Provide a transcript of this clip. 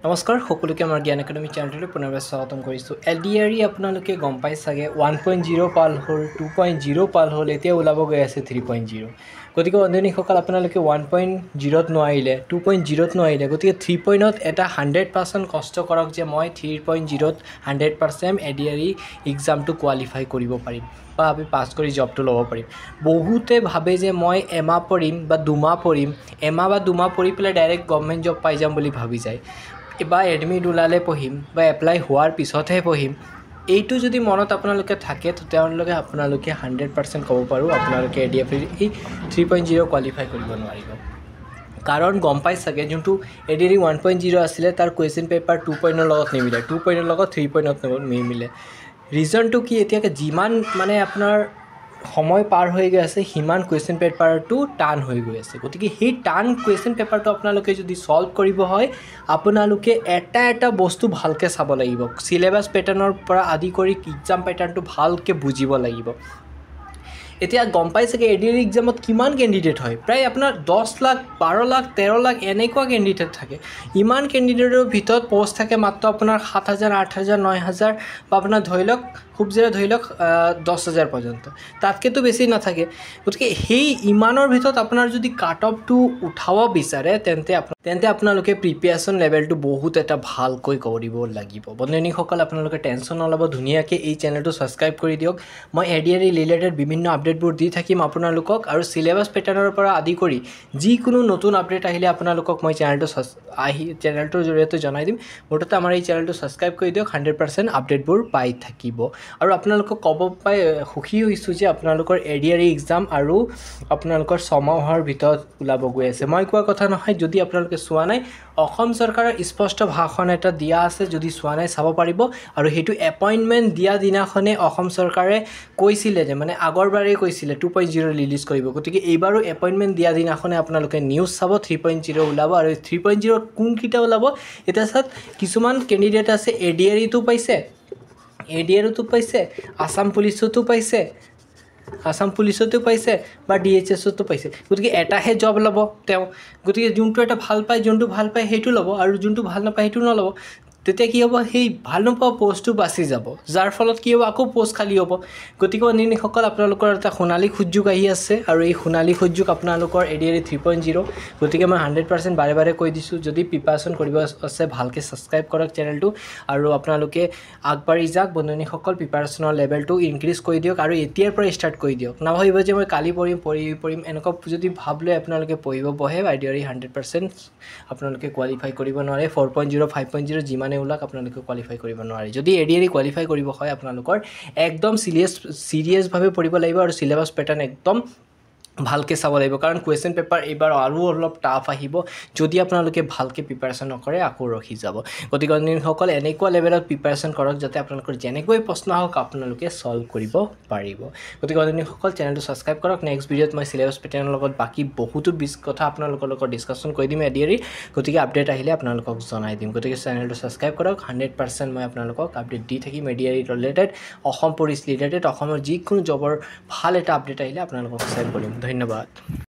নমস্কাৰ সকলোকে আমাৰ জ্ঞান একাডেমি চেনেললৈ পুনৰবাৰ স্বাগতম কৰিছোঁ। LDRE আপোনালোকে গম পাই চাগে 1.0 পাল হ'ল, 2.0 পাল হ'ল, এতিয়া ওলাব গৈ আছে 3.0। গতিকে বন্ধুসকল আপোনালোকে 1.0ত নোৱাৰিলে, 2.0ত নোৱাৰিলে, গতিকে 3.0ত এটা 100% কষ্ট কৰক যে মই 3.0ত 100% LDRE এক্সামটো কোৱালিফাই কৰিব পাৰিম বা আমি পাছ কৰি জবটো ল'ব পাৰিম। বহুতে ভাবে যে মই এমাহ পঢ়িম বা দুমাহ পঢ়িম, এমাহ বা দুমাহ পঢ়ি পেলাই ডাইৰেক্ট গভৰ্ণমেণ্ট জব পাই যাম বুলি ভাবি যায় বা এডমিট ওলালে পঢ়িম বা এপ্লাই হোৱাৰ পিছতহে পঢ়িম। এইটো যদি মনত আপোনালোকে থাকে তেতিয়াহ'লে আপোনালোকে 100% ক'ব পাৰোঁ আপোনালোকে LDRE 3.0 কোৱালিফাই কৰিব নোৱাৰিব। কাৰণ গম পাই চাগে যোনটো LDRE 1.0 আছিলে তাৰ কুৱেশ্যন পেপাৰ 2.0 লগত নিমিলে, 2.0 লগত 3.0 নিমিলে। ৰিজনটো কি, এতিয়াকে যিমান মানে আপোনাৰ সময় পাৰ হৈ গৈ আছে সিমান কুৱেশ্যন পেপাৰটো টান হৈ গৈ আছে। গতিকে সেই টান কুৱেশ্যন পেপাৰটো আপোনালোকে যদি ছল্ভ কৰিব হয় আপোনালোকে এটা বস্তু ভালকৈ চাব লাগিব। চিলেবাছ পেটাৰ্ণৰ পৰা আদি কৰি এক্সাম পেটাৰ্ণটো ভালকৈ বুজিব লাগিব। এতিয়া গম পাই চাগে LDRE এক্সামত কিমান কেণ্ডিডেট হয়, প্ৰায় আপোনাৰ 10 লাখ 12 লাখ 13 লাখ এনেকুৱা কেণ্ডিডেট থাকে। ইমান কেণ্ডিডেটৰ ভিতৰত পষ্ট থাকে মাত্ৰ আপোনাৰ 7,000 8,000 9,000 বা আপোনাৰ ধৰি লওক খুব যেনে ধৰি লওক 10,000 পৰ্যন্ত, তাতকৈতো বেছি নাথাকে। গতিকে সেই ইমানৰ ভিতৰত আপোনাৰ যদি কাট অফটো উঠাব বিচাৰে তেন্তে আপোনালোকে প্ৰিপেৰেশ্যন লেভেলটো বহুত এটা ভালকৈ কৰিব লাগিব। বন্ধুসকল আপোনালোকে টেনশ্যন নল'ব, ধুনীয়াকৈ এই চেনেলটো ছাবস্ক্ৰাইব কৰি দিয়ক। মই LDRE ৰিলেটেড বিভিন্ন আপডেটবোৰ দি থাকিম আপোনালোকক, আৰু চিলেবাছ পেটাৰ্ণৰ পৰা আদি কৰি যিকোনো নতুন আপডেট আহিলে আপোনালোকক মই চেনেলটোৰ জৰিয়তে জনাই দিম। মুঠতে আমাৰ এই চেনেলটো ছাবস্ক্ৰাইব কৰি দিয়ক, 100% আপডেটবোৰ পাই থাকিব। আৰু আপোনালোকক ক'ব পাই সুখী হৈছোঁ যে আপোনালোকৰ LDRE এক্সাম আৰু আপোনালোকৰ 6 মাহৰ ভিতৰত ওলাব গৈ আছে। মই কোৱা কথা নহয়, যদি আপোনালোকে চোৱা নাই অসম চৰকাৰৰ স্পষ্ট ভাষণ এটা দিয়া আছে, যদি চোৱা নাই চাব পাৰিব। আৰু সেইটো এপইণ্টমেণ্ট দিয়া দিনাখনে অসম চৰকাৰে কৈছিলে যে মানে আগৰবাৰেই কৈছিলে 2.0 ৰিলিজ কৰিব। গতিকে এইবাৰো এপইণ্টমেণ্ট দিয়া দিনাখনে আপোনালোকে নিউজ চাব 3.0 ওলাব। আৰু 3.0 কোনকেইটা ওলাব এতিয়া চাওক, কিছুমান কেণ্ডিডেট আছে LDREটো পাইছে, আসাম পুলিচতো পাইছে বা DHSতো পাইছে। গতিকে এটাহে জব ল'ব তেওঁ। গতিকে যোনটো এটা ভাল পায় সেইটো ল'ব, আৰু যোনটো ভাল নাপায় সেইটো নল'ব। তেতিয়া কি হ'ব, সেই ভাল নোপোৱা পষ্টটো বাচি যাব, যাৰ ফলত কি হ'ব আকৌ পষ্ট খালী হ'ব। গতিকে বন্ধুসকল আপোনালোকৰ এটা সোণালী সুযোগ আহি আছে, আৰু এই সোণালী সুযোগ আপোনালোকৰ LDRE 3.0। গতিকে মই 100% বাৰে কৈ দিছোঁ, যদি প্ৰিপাৰেশ্যন কৰিব আছে ভালকৈ ছাবস্ক্ৰাইব কৰক চেনেলটো, আৰু আপোনালোকে আগবাঢ়ি যাওক। বন্ধুসকল প্ৰিপাৰেশ্যনৰ লেভেলটো ইনক্ৰিজ কৰি দিয়ক, আৰু এতিয়াৰ পৰা ষ্টাৰ্ট কৰি দিয়ক। নাভাবিব যে মই কালি পঢ়িম এনেকুৱা যদি ভাব লৈ আপোনালোকে পঢ়িব বহে, LDRE 100% আপোনালোকে কোৱালিফাই কৰিব নোৱাৰে। 4.0 5.0 যিমানে ওলাক আপোনালোকে কোৱালিফাই কৰিব নোৱাৰে। যদি LDRE কোৱালিফাই কৰিব হয় আপোনালোকৰ একদম চিৰিয়াছভাৱে পঢ়িব লাগিব, আৰু চিলেবাছ পেটাৰ্ণ একদম ভালকৈ চাব লাগিব। কাৰণ কুৱেশ্যন পেপাৰ এইবাৰ আৰু অলপ টাফ আহিব, যদি আপোনালোকে ভালকৈ প্ৰিপাৰেশ্যন নকৰে আকৌ ৰখি যাব। গতিকে বন্ধুসকল এনেকুৱা লেভেলত প্ৰিপাৰেশ্যন কৰক যাতে আপোনালোকৰ যেনেকৈ প্ৰশ্ন আহক আপোনালোকে ছল্ভ কৰিব পাৰিব। গতিকে বন্ধুসকল চেনেলটো ছাবস্ক্ৰাইব কৰক। নেক্সট ভিডিঅ'ত মই চিলেবাছ পেটাৰ্ণৰ লগত বাকী বহুতো কথা আপোনালোকৰ লগত ডিছকাশ্যন কৰি দিম LDRE। গতিকে আপডেট আহিলে আপোনালোকক জনাই দিম। গতিকে চেনেলটো ছাবস্ক্ৰাইব কৰক, 100% মই আপোনালোকক আপডেট দি থাকিম LDRE related, Assam police related, অসমৰ যিকোনো জবৰ ভাল এটা আপডেট আহিলে আপোনালোকক শ্বেয়াৰ কৰিম। ধন্যবাদ।